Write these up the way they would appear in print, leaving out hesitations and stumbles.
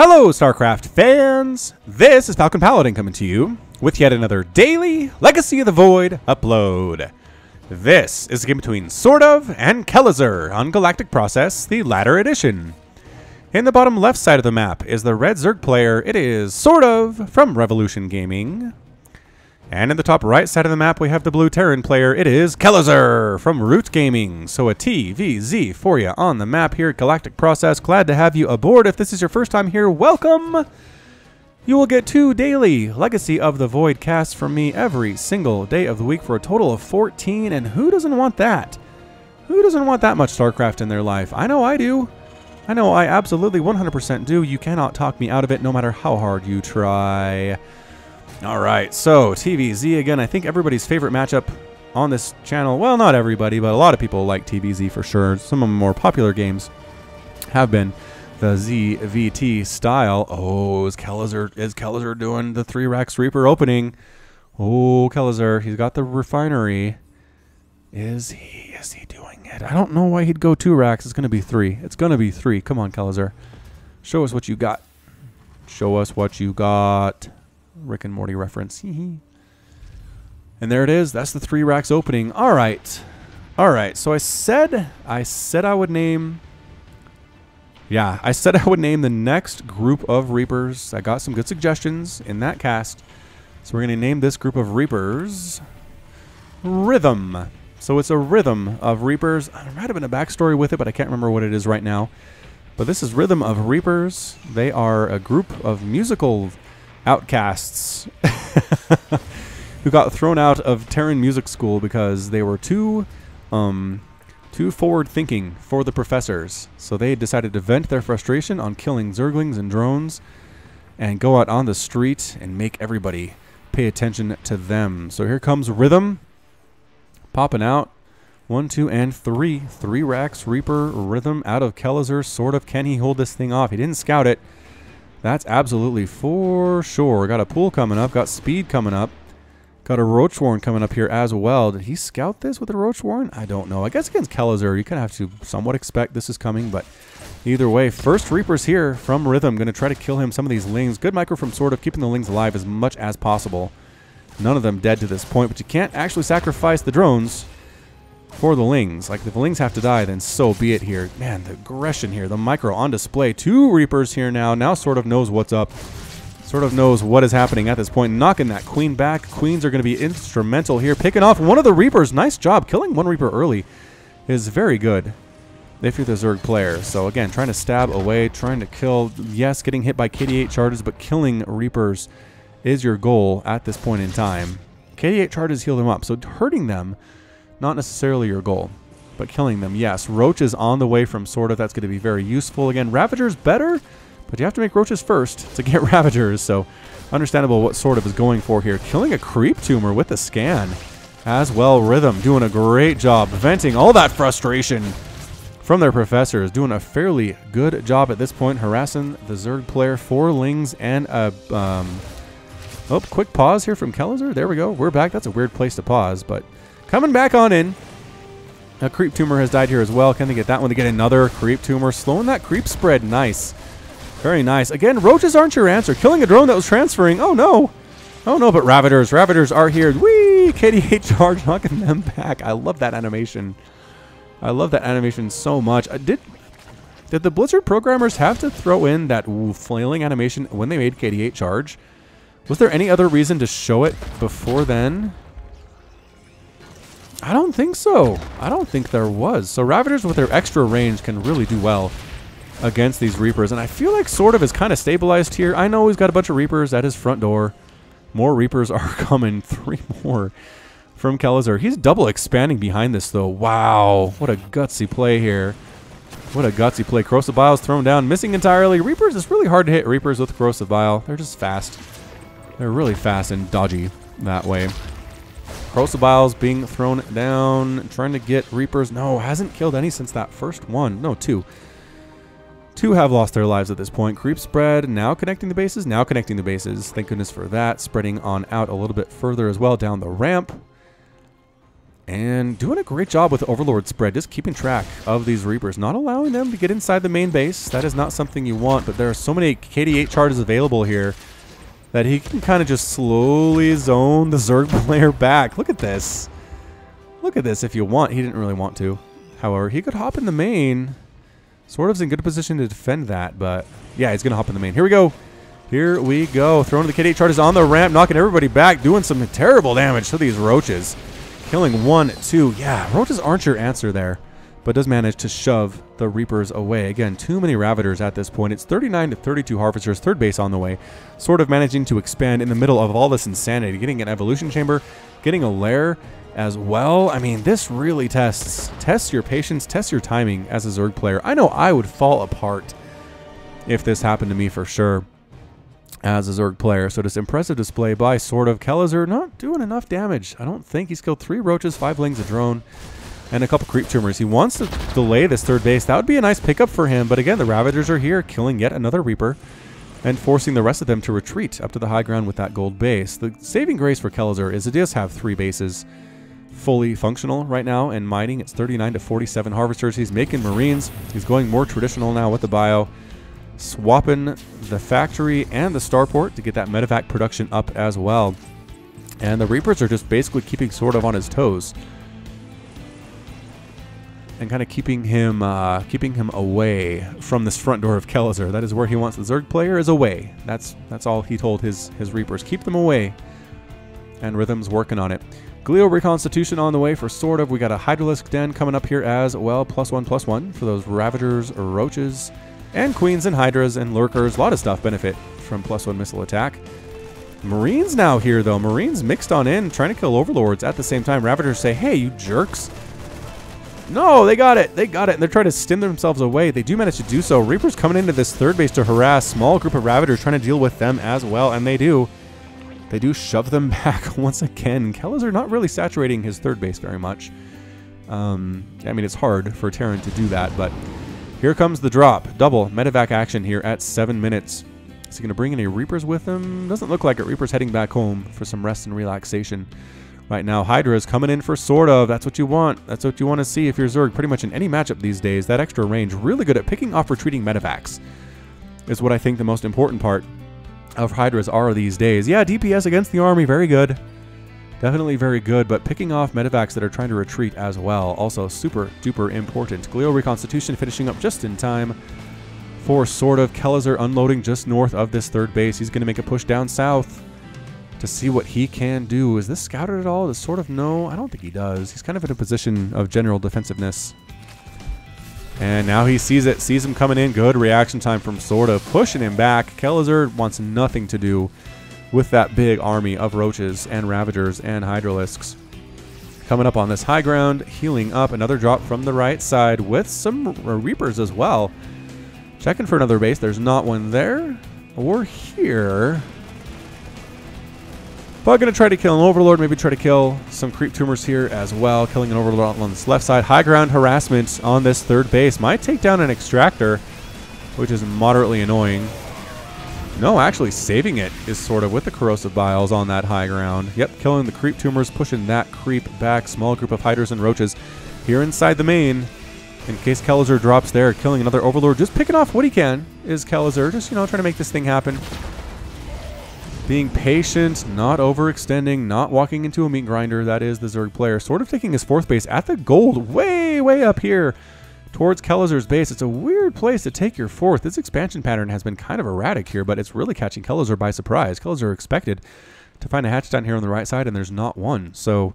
Hello, StarCraft fans! This is Falcon Paladin coming to you with yet another daily Legacy of the Void upload. This is a game between SortOf and Kelazhur on Galactic Process, the latter edition. In the bottom left side of the map is the red Zerg player. It is SortOf from Revolution Gaming. And in the top right side of the map, we have the blue Terran player. It is Kelazhur from Root Gaming. So a TVZ for you on the map here at Galactic Process. Glad to have you aboard. If this is your first time here, welcome. You will get 2 daily Legacy of the Void casts from me every single day of the week for a total of 14. And who doesn't want that? Who doesn't want that much StarCraft in their life? I know I do. I know I absolutely 100% do. You cannot talk me out of it no matter how hard you try. Alright, so TVZ again, I think everybody's favorite matchup on this channel, well, not everybody, but a lot of people like TVZ for sure. Some of the more popular games have been the ZVT style. Oh, is Kelazhur doing the 3 Rax Reaper opening? Oh, Kelazhur, he's got the refinery. Is he doing it? I don't know why he'd go 2 racks. It's going to be 3. It's going to be 3. Come on, Kelazhur. Show us what you got. Show us what you got. Rick and Morty reference. And there it is. That's the 3 racks opening. All right. All right. So I said I would name. Yeah, I said I would name the next group of Reapers. I got some good suggestions in that cast. So we're going to name this group of Reapers Rhythm. So it's a rhythm of Reapers. There might have been a backstory with it, but I can't remember what it is right now. But this is Rhythm of Reapers. They are a group of musical outcasts who got thrown out of Terran music school because they were too forward thinking for the professors. So they decided to vent their frustration on killing Zerglings and drones and go out on the street and make everybody pay attention to them. So here comes Rhythm popping out. 1, 2, and 3. 3 racks Reaper Rhythm out of Kelazhur. SortOf. Can he hold this thing off? He didn't scout it. That's absolutely for sure. Got a pool coming up. Got speed coming up. Got a Roach Warren coming up here as well. Did he scout this with a Roach Warren? I don't know. I guess against Kelazhur, you kind of have to somewhat expect this is coming. But either way, first Reapers here from Rhythm. Going to try to kill him some of these Lings. Good micro from SortOf, keeping the Lings alive as much as possible. None of them dead to this point. But you can't actually sacrifice the drones for the Lings. Like, if the Lings have to die, then so be it here. Man, the aggression here. The micro on display. 2 Reapers here now. Now SortOf knows what's up. SortOf knows what is happening at this point. Knocking that Queen back. Queens are going to be instrumental here. Picking off one of the Reapers. Nice job. Killing 1 Reaper early is very good if you're the Zerg player. So, again, trying to stab away. Trying to kill. Yes, getting hit by KD8 charges, but killing Reapers is your goal at this point in time. KD8 charges heal them up. So, hurting them, not necessarily your goal, but killing them, yes. Roach is on the way from SortOf. That's going to be very useful. Again, Ravagers better, but you have to make Roaches first to get Ravagers, so understandable what SortOf is going for here. Killing a Creep Tumor with the scan as well. Rhythm doing a great job venting all that frustration from their professors. Doing a fairly good job at this point, harassing the Zerg player. 4 Lings and a... oh, quick pause here from Kelazhur. There we go. We're back. That's a weird place to pause, but... coming back on in. A Creep Tumor has died here as well. Can they get that one? They get another Creep Tumor. Slowing that creep spread. Nice. Very nice. Again, Roaches aren't your answer. Killing a drone that was transferring. Oh, no. Oh, no, but Ravagers. Ravagers are here. Whee! KD8 charge, knocking them back. I love that animation. I love that animation so much. Did the Blizzard programmers have to throw in that flailing animation when they made KD8 charge? Was there any other reason to show it before then? I don't think so. I don't think there was. So Ravagers with their extra range can really do well against these Reapers. And I feel like SortOf is kind of stabilized here. I know he's got a bunch of Reapers at his front door. More Reapers are coming. 3 more from Kelazhur. He's double expanding behind this, though. Wow. What a gutsy play here. What a gutsy play. Corrosive Bile's thrown down. Missing entirely. Reapers, it's really hard to hit Reapers with Corrosive Bile. They're just fast. They're really fast and dodgy that way. Corrosive Bile's being thrown down, trying to get Reapers. No, hasn't killed any since that first one. No, 2. 2 have lost their lives at this point. Creep spread, now connecting the bases, now connecting the bases. Thank goodness for that. Spreading on out a little bit further as well down the ramp. And doing a great job with the Overlord spread, just keeping track of these Reapers, not allowing them to get inside the main base. That is not something you want, but there are so many KD8 charges available here that he can kind of just slowly zone the Zerg player back. Look at this. Look at this if you want. He didn't really want to. However, he could hop in the main. SortOf's in good position to defend that, but yeah, he's going to hop in the main. Here we go. Here we go. Throwing the KD8 charges on the ramp, knocking everybody back, doing some terrible damage to these Roaches. Killing 1, 2. Yeah, Roaches aren't your answer there, but does manage to shove the Reapers away. Again, too many Ravagers at this point. It's 39 to 32 Harvesters, third base on the way. SortOf managing to expand in the middle of all this insanity, getting an Evolution Chamber, getting a Lair as well. I mean, this really tests your patience, tests your timing as a Zerg player. I know I would fall apart if this happened to me for sure as a Zerg player. So this impressive display by SortOf. Kelazhur not doing enough damage. I don't think. He's killed 3 Roaches, 5 Lings, a Drone, and a couple Creep Tumors. He wants to delay this third base. That would be a nice pickup for him. But again, the Ravagers are here, killing yet another Reaper and forcing the rest of them to retreat up to the high ground with that gold base. The saving grace for Kelazhur is it does have 3 bases fully functional right now, and mining. It's 39 to 47 Harvesters. He's making Marines. He's going more traditional now with the bio, swapping the factory and the starport to get that medevac production up as well. And the Reapers are just basically keeping SortOf on his toes and kind of keeping him away from this front door of Kelazhur. That is where he wants the Zerg player, is away. That's all he told his Reapers. Keep them away. And Rhythm's working on it. Glio Reconstitution on the way for SortOf. We got a Hydralisk Den coming up here as well. +1/+1 for those Ravagers, Roaches, and Queens and Hydras and Lurkers. A lot of stuff benefit from +1 missile attack. Marines now here, though. Marines mixed on in, trying to kill Overlords at the same time. Ravagers say, hey, you jerks. No, they got it. They got it. And they're trying to stim themselves away. They do manage to do so. Reapers coming into this third base to harass. Small group of Ravagers trying to deal with them as well. And they do. They do shove them back once again. Kelazhur not really saturating his third base very much. I mean, it's hard for Terran to do that, but here comes the drop. Double medevac action here at 7 minutes. Is he going to bring any Reapers with him? Doesn't look like it. Reapers heading back home for some rest and relaxation. Right now, Hydra is coming in for SortOf. That's what you want. That's what you want to see if you're Zerg. Pretty much in any matchup these days, that extra range, really good at picking off retreating medevacs, is what I think the most important part of Hydras are these days. Yeah, DPS against the army, very good. Definitely very good, but picking off medevacs that are trying to retreat as well, also super duper important. Glio Reconstitution finishing up just in time for SortOf. Kelazhur unloading just north of this third base. He's going to make a push down south to see what he can do. Is this scouted at all? Does SortOf know? I don't think he does. He's kind of in a position of general defensiveness. And now he sees it, sees him coming in. Good reaction time from SortOf, pushing him back. Kelazhur wants nothing to do with that big army of Roaches and Ravagers and Hydralisks. Coming up on this high ground, healing up. Another drop from the right side with some Reapers as well. Checking for another base. There's not one there or here. But going to try to kill an Overlord, maybe try to kill some Creep Tumors here as well. Killing an Overlord on this left side. High ground harassment on this third base. Might take down an Extractor, which is moderately annoying. No, actually saving it is SortOf with the Corrosive Biles on that high ground. Yep, killing the Creep Tumors, pushing that creep back. Small group of Hydras and Roaches here inside the main. In case Kelazhur drops there, killing another Overlord. Just picking off what he can is Kelazhur. Just, you know, trying to make this thing happen. Being patient, not overextending, not walking into a meat grinder. That is the Zerg player. SortOf taking his fourth base at the gold, way, way up here towards Kelazhur's base. It's a weird place to take your fourth. This expansion pattern has been kind of erratic here, but it's really catching Kelazhur by surprise. Kelazhur expected to find a hatch down here on the right side, and there's not one. So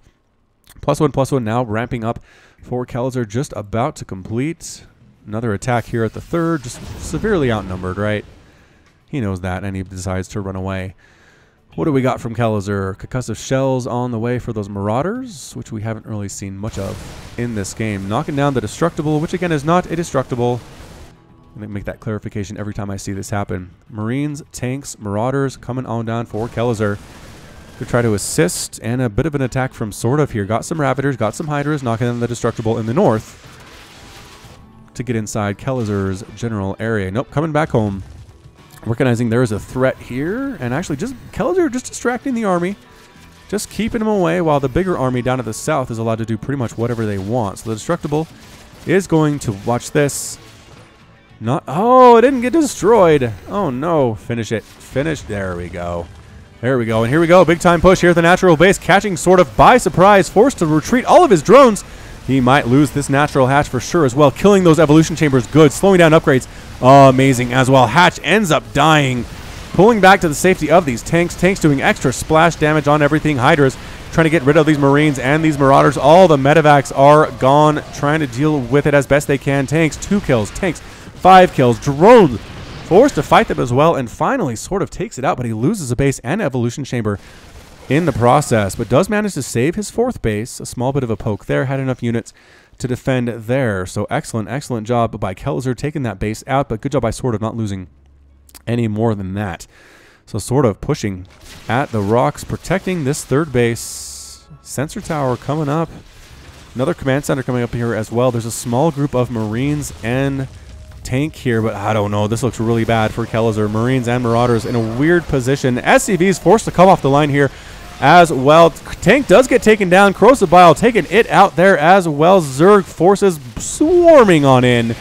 +1/+1 now ramping up for Kelazhur, just about to complete. Another attack here at the third, just severely outnumbered, right? He knows that, and he decides to run away. What do we got from Kelazhur? Concussive Shells on the way for those Marauders, which we haven't really seen much of in this game. Knocking down the Destructible, which again is not a Destructible. I'm going to make that clarification every time I see this happen. Marines, Tanks, Marauders coming on down for Kelazhur to try to assist, and a bit of an attack from SortOf here. Got some Ravagers, got some Hydras, knocking down the Destructible in the north to get inside Kelazhur's general area. Nope, coming back home. Recognizing there is a threat here, and actually just Kelazhur just distracting the army just keeping them away while the bigger army down at the south is allowed to do pretty much whatever they want. So the Destructible is going to watch this. Oh, it didn't get destroyed. Oh, no. Finish it. Finish. There we go. There we go. And here we go. Big time push here at the natural base. Catching SortOf by surprise. Forced to retreat all of his drones. He might lose this natural hatch for sure as well. Killing those evolution chambers. Good. Slowing down upgrades. Amazing as well. Hatch ends up dying. Pulling back to the safety of these tanks. Tanks doing extra splash damage on everything. Hydras trying to get rid of these Marines and these Marauders. All the medevacs are gone. Trying to deal with it as best they can. Tanks, 2 kills. Tanks, 5 kills. Drones forced to fight them as well. And finally, SortOf takes it out, but he loses a base and evolution chamber in the process. But does manage to save his 4th base. A small bit of a poke there. Had enough units to defend there. So excellent, excellent job by Kelazhur taking that base out. But good job by SortOf not losing any more than that. So SortOf pushing at the rocks, protecting this 3rd base. Sensor tower coming up. Another command center coming up here as well. There's a small group of Marines and tank here, but I don't know. This looks really bad for Kelazhur. Marines and Marauders in a weird position. SCV's forced to come off the line here as well. Tank does get taken down. Corrosive Bile taking it out there as well. Zerg forces swarming on in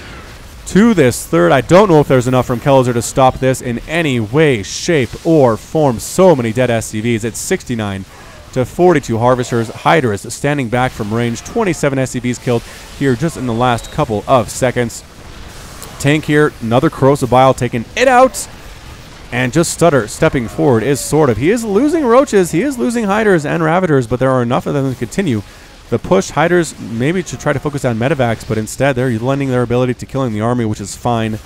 to this 3rd. I don't know if there's enough from Kelazhur to stop this in any way, shape, or form. So many dead SCVs. It's 69 to 42 Harvesters. Hydras standing back from range. 27 SCVs killed here just in the last couple of seconds. Tank here, another Corrosive Bile taking it out. And just stepping forward is SortOf. He is losing Roaches, he is losing Hydras and Ravagers, but there are enough of them to continue the push. Hydras maybe to try to focus on medevacs, but instead they're lending their ability to killing the army, which is fine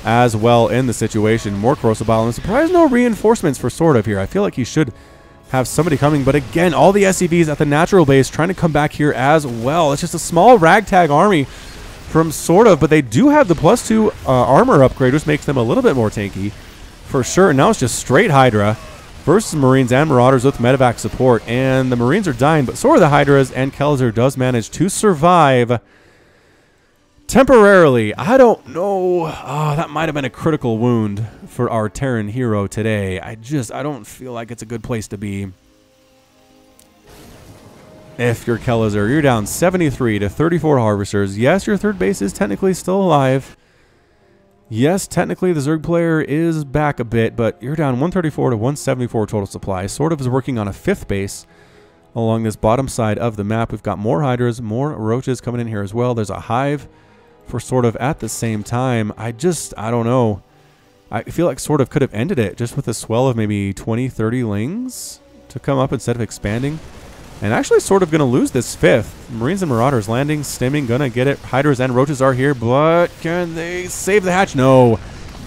as well in the situation. More Corrosive Bile, and I'm surprised no reinforcements for SortOf here. I feel like he should have somebody coming, but again, all the SCVs at the natural base trying to come back here as well. It's just a small ragtag army from SortOf, but they do have the +2 armor upgrade, which makes them a little bit more tanky for sure. Now it's just straight Hydra versus Marines and Marauders with medevac support, and the Marines are dying, but so are the Hydras, and Kelazhur does manage to survive temporarily. I don't know. That might have been a critical wound for our Terran hero today. I don't feel like it's a good place to be. If you're Kelazhur, you're down 73 to 34 Harvesters. Yes, your 3rd base is technically still alive. Yes, technically the Zerg player is back a bit, but you're down 134 to 174 total supply. SortOf is working on a 5th base along this bottom side of the map. We've got more Hydras, more Roaches coming in here as well. There's a Hive for SortOf at the same time. I don't know. I feel like SortOf could have ended it just with a swell of maybe 20, 30 Lings to come up instead of expanding. And actually SortOf going to lose this 5th. Marines and Marauders landing, stimming, going to get it. Hydras and Roaches are here, but can they save the hatch? No.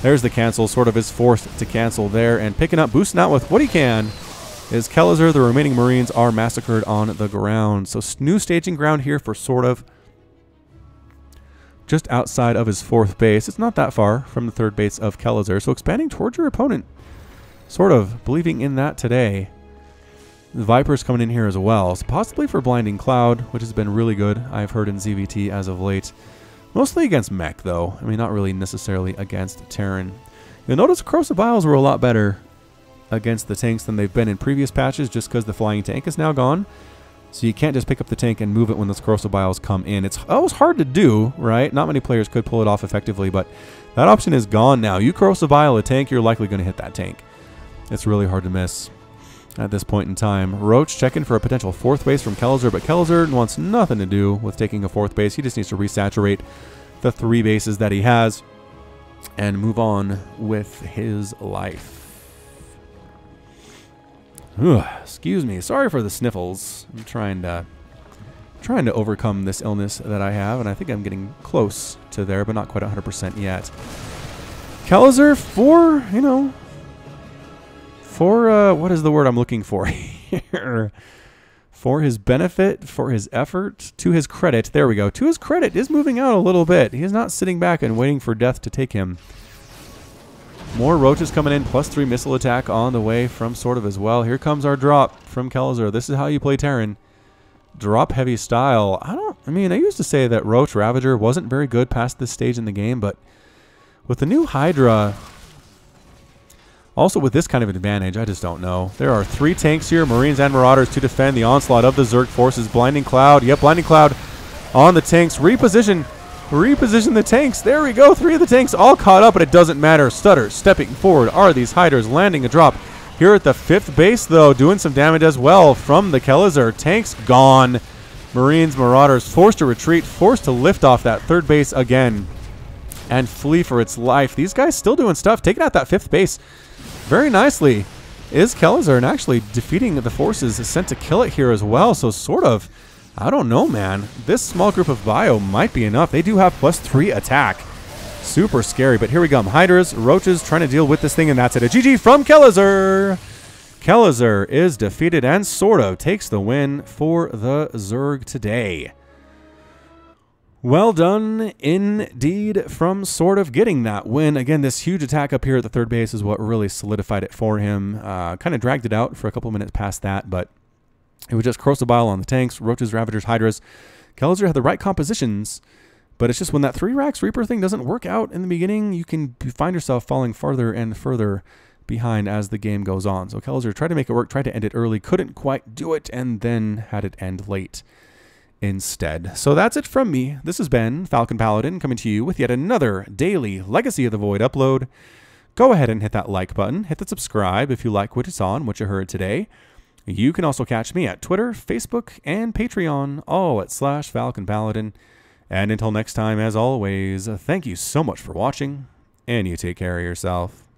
There's the cancel. SortOf is forced to cancel there. And picking up, boosting out with what he can is Kelazhur. The remaining Marines are massacred on the ground. So new staging ground here for SortOf. Just outside of his 4th base. It's not that far from the 3rd base of Kelazhur. So expanding towards your opponent. SortOf believing in that today. The Viper's coming in here as well, so possibly for Blinding Cloud, which has been really good, I've heard in ZVT as of late. Mostly against mech, though. I mean, not really necessarily against Terran. You'll notice Corrosive Biles were a lot better against the tanks than they've been in previous patches, just because the flying tank is now gone. So you can't just pick up the tank and move it when those Corrosive Biles come in. It's always hard to do, right? Not many players could pull it off effectively, but that option is gone now. You Corrosive Bile a tank, you're likely going to hit that tank. It's really hard to miss at this point in time. Roach checking for a potential 4th base from Kelazhur, but Kelazhur wants nothing to do with taking a 4th base. He just needs to resaturate the 3 bases that he has and move on with his life. Ugh, excuse me. Sorry for the sniffles. I'm trying to overcome this illness that I have, and I think I'm getting close to there, but not quite 100% yet. Kelazhur for, what is the word I'm looking for here? For his benefit, for his effort, to his credit. There we go. To his credit, is moving out a little bit. He is not sitting back and waiting for death to take him. More Roaches coming in, +3 missile attack on the way from SortOf as well. Here comes our drop from Kelazhur. This is how you play Terran. Drop heavy style. I used to say that Roach Ravager wasn't very good past this stage in the game, but with the new Hydra, Also, with this kind of advantage, I just don't know. There are 3 tanks here, Marines and Marauders, to defend the onslaught of the Zerg forces. Blinding Cloud. Yep, Blinding Cloud on the tanks. Reposition the tanks. There we go. 3 of the tanks all caught up, but it doesn't matter. Stutter stepping forward are these Hydras, landing a drop here at the 5th base, though, doing some damage as well from the Kelazhur. Tanks gone. Marines, Marauders forced to retreat, forced to lift off that 3rd base again and flee for its life. These guys still doing stuff, taking out that 5th base very nicely is Kelazhur, and actually defeating the forces sent to kill it here as well. So sort of, I don't know, man. This small group of bio might be enough. They do have +3 attack. Super scary, but here we go. Hydras, Roaches trying to deal with this thing, and that's it. A GG from Kelazhur. Kelazhur is defeated and sort of takes the win for the Zerg today. Well done indeed from sort of getting that win. Again, this huge attack up here at the 3rd base is what really solidified it for him. Kind of dragged it out for a couple minutes past that, but it was just Crocodile on the tanks, Roaches, Ravagers, Hydras. Kelazhur had the right compositions, but it's just when that 3-Rax Reaper thing doesn't work out in the beginning, you can find yourself falling farther and further behind as the game goes on. So Kelazhur tried to make it work, tried to end it early, couldn't quite do it, and then had it end late instead. So that's it from me. This has been Falcon Paladin coming to you with yet another daily Legacy of the Void upload. Go ahead and hit that like button, hit the subscribe if you like what you saw and what you heard today. You can also catch me at Twitter, Facebook, and Patreon, all at /Falcon Paladin. And until next time, as always, thank you so much for watching, and you take care of yourself.